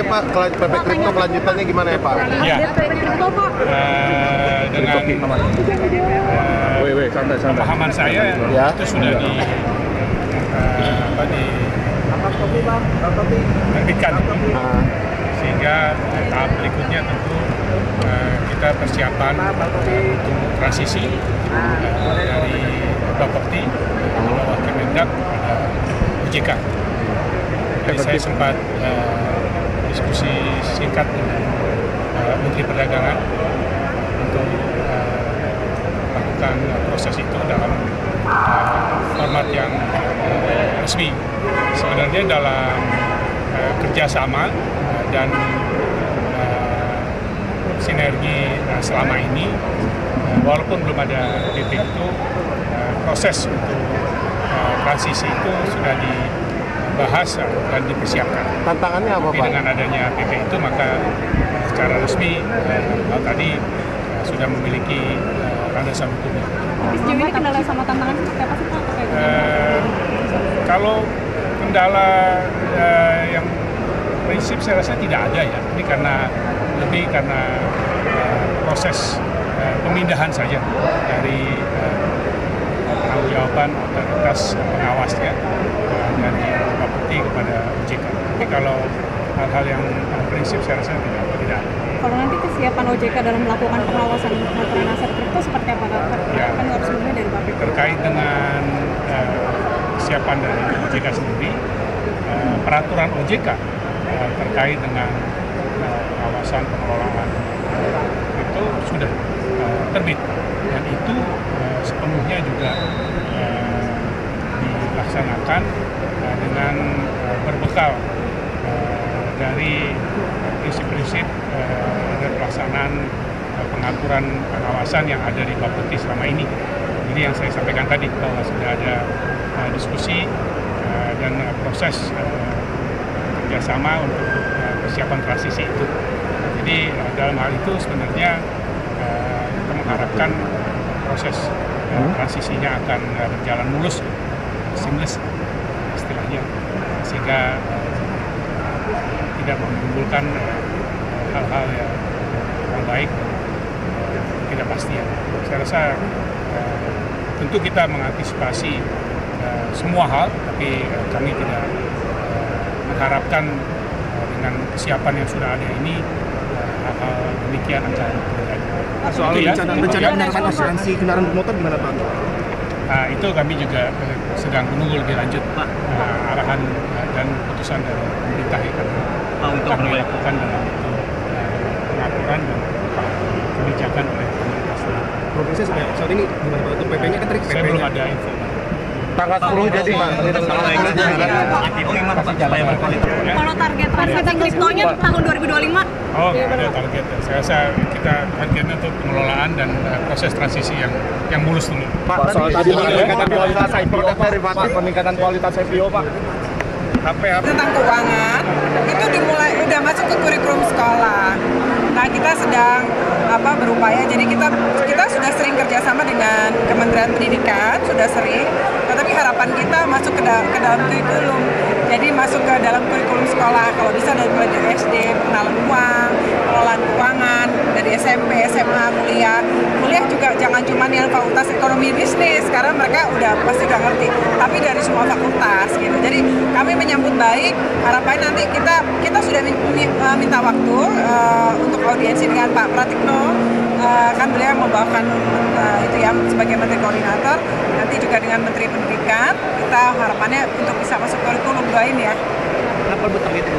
Pak, PP Kripto kelanjutannya gimana ya Pak? Ya, dengan pemahaman saya Ya. itu sudah diterbitkan, sehingga tahap berikutnya tentu kita persiapan untuk transisi dari Bapepti ke bawah Kemendak pada OJK. Jadi saya sempat diskusi singkat dengan Menteri Perdagangan untuk melakukan proses itu dalam format yang resmi. Sebenarnya dalam kerjasama dan sinergi selama ini, walaupun belum ada PP itu, proses untuk transisi itu sudah dibahas dan dipersiapkan. Tantangannya apa Tapi Pak? dengan adanya PP itu, maka secara resmi tadi sudah memiliki landasan hukumnya. Sejauh ini kendala sama tantangan seperti apa sih Pak? Kalau kendala yang prinsip saya rasa tidak ada ya. Ini lebih karena proses pemindahan saja dari penanggung-jawaban otoritas pengawasnya dari Bapepti kepada OJK. Tapi kalau hal-hal yang prinsip saya rasa tidak ada. Kalau nanti kesiapan OJK dalam melakukan pengawasan pengaturan aset kripto seperti apa Pak? Ya. Kan harus mulai dari Bapepti. Terkait dengan kesiapan dari OJK sendiri, peraturan OJK terkait dengan pengawasan pengelolaan itu sudah terbit, dan itu sepenuhnya juga dilaksanakan dengan berbekal dari prinsip-prinsip dan pelaksanaan pengaturan pengawasan yang ada di Bapepti selama ini. Jadi yang saya sampaikan tadi, bahwa sudah ada diskusi dan proses kerjasama untuk persiapan transisi itu. Jadi dalam hal itu sebenarnya kita mengharapkan proses transisinya akan berjalan mulus, seamless istilahnya, sehingga tidak menimbulkan hal-hal yang kurang baik, tidak pasti ya. Saya rasa tentu kita mengantisipasi semua hal, tapi kami tidak mengharapkan dengan kesiapan yang sudah ada ini hal-hal demikian akan terjadi. Soal rencana menaikkan asuransi kendaraan bermotor gimana Pak? Nah, itu kami juga sedang menunggu lebih lanjut arahan dan keputusan dari pemerintah yang kami lakukan dalam pengaturan dan kebijakan oleh pemerintah sendiri. Progresnya saat ini gimana Pak? Untuk PP-nya kan tadi Saya belum ada info. Tanggal 10 jadi Pak. Kalau target transaksi kriptonya tahun 2025? Oh, ada target. Saya rasa kita targetnya untuk pengelolaan dan proses transisi yang mulus dulu. Pak, soal tadi peningkatan kualitas IPO derivatif, peningkatan kualitas IPO Pak. Tentang keuangan itu udah masuk ke kurikulum sekolah. Nah, kita sedang berupaya. Jadi kita sudah sering kerjasama dengan Kementerian Pendidikan, sudah sering. Tetapi harapan kita masuk ke dalam kurikulum. Jadi masuk ke dalam kurikulum sekolah. Kalau bisa mulai dari SD, pengenalan uang, pengelolaan keuangan, dari SMP, SMA, kuliah juga jangan cuma yang fakultas ekonomi bisnis, karena mereka pasti udah ngerti. Tapi dari semua fakultas gitu. Jadi kami menyambut baik. Harapannya nanti kita sudah minta waktu untuk audiensi dengan Pak Pratikno, kan beliau membawakan itu ya sebagai Menteri Koordinator, nanti juga dengan Menteri Pendidikan. Kita harapannya untuk bisa masuk kurikulum, doain ya. Kenapa betul itu?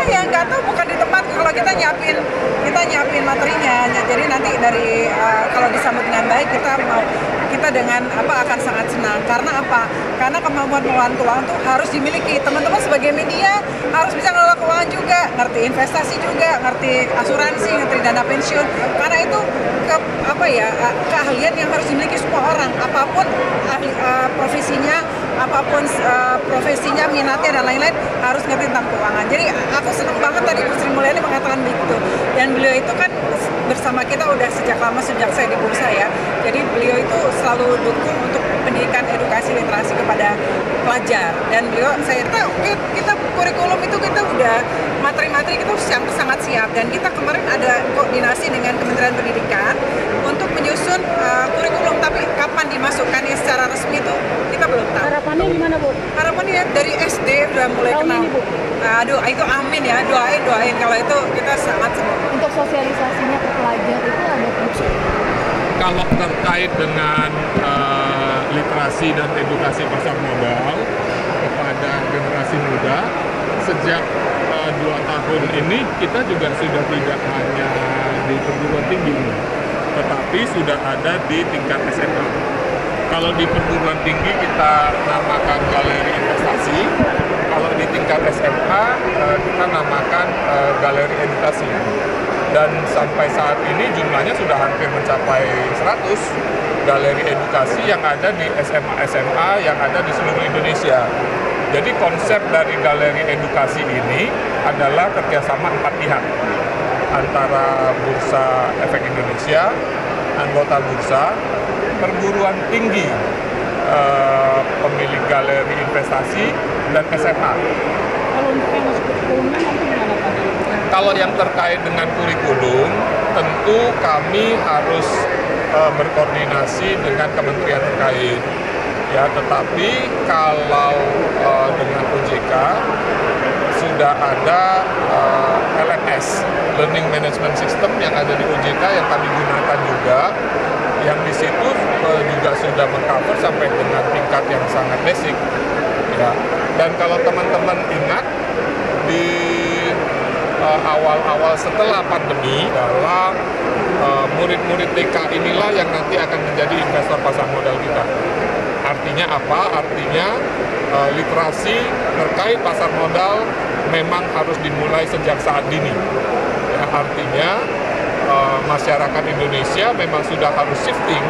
Ya nggak tahu, bukan di tempat. Kalau kita nyiapin materinya, jadi nanti dari kalau disambut dengan baik kita dengan akan sangat senang. Karena apa? Karena kemampuan pengelolaan keuangan itu harus dimiliki. Teman-teman sebagai media harus bisa ngelola keuangan juga, ngerti investasi juga, ngerti asuransi, ngerti dana pensiun. Karena itu keahlian yang harus dimiliki semua orang, apapun profesinya, minatnya dan lain-lain, harus ngerti tentang keuangan. Jadi aku senang banget tadi Bu Sri Mulyani mengatakan begitu. Dan beliau itu kan bersama kita udah sejak lama, sejak saya di bursa ya. Jadi beliau itu selalu dukung untuk pendidikan, edukasi, literasi kepada pelajar. Dan beliau, kita kurikulum itu kita udah materi-materi kita sangat siap, dan kita kemarin ada koordinasi dengan Kementerian Pendidikan untuk menyusun kurikulum, tapi kapan dimasukkannya secara resmi itu kita belum tahu. Harapannya gimana, Bu? Harapannya dari SD udah mulai Tahun kenal. ini, Bu? Aduh, itu amin ya, doain kalau itu kita sangat senang. Untuk sosialisasinya ke pelajar itu ada tips? Kalau terkait dengan literasi dan edukasi pasar modal kepada generasi muda, sejak 2 tahun ini kita juga sudah tidak hanya di perguruan tinggi, tetapi sudah ada di tingkat SMA. Kalau di perguruan tinggi kita namakan galeri investasi, kalau di tingkat SMA kita namakan galeri edukasi. Dan sampai saat ini jumlahnya sudah hampir mencapai 100 galeri edukasi yang ada di SMA-SMA yang ada di seluruh Indonesia. Jadi konsep dari galeri edukasi ini adalah kerjasama 4 pihak, antara Bursa Efek Indonesia, anggota bursa, perguruan tinggi, pemilik galeri investasi, dan SMA. Kalau untuk yang masuk ke kurikulumnya nanti gimana, Pak? Kalau yang terkait dengan kurikulum, tentu kami harus berkoordinasi dengan kementerian terkait. Ya, tetapi kalau dengan OJK sudah ada LMS, Learning Management System, yang ada di OJK yang kami gunakan juga, yang di situ juga sudah mengcover sampai dengan tingkat yang sangat basic. Ya. Dan kalau teman-teman ingat di awal-awal setelah pandemi, dalam murid-murid TK inilah yang nanti akan menjadi investor pasar modal kita. Artinya apa? Artinya literasi terkait pasar modal memang harus dimulai sejak saat dini. Ya, artinya masyarakat Indonesia memang sudah harus shifting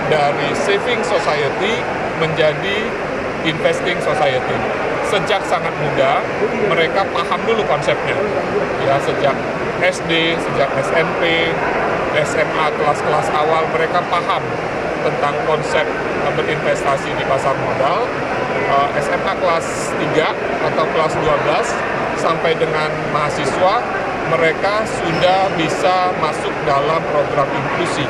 dari saving society menjadi investing society. Sejak sangat muda, mereka paham dulu konsepnya. Ya, sejak SD, sejak SMP, SMA, kelas-kelas awal, mereka paham tentang konsep berinvestasi di pasar modal. SMA kelas 3 atau kelas 12 sampai dengan mahasiswa, mereka sudah bisa masuk dalam program inklusi.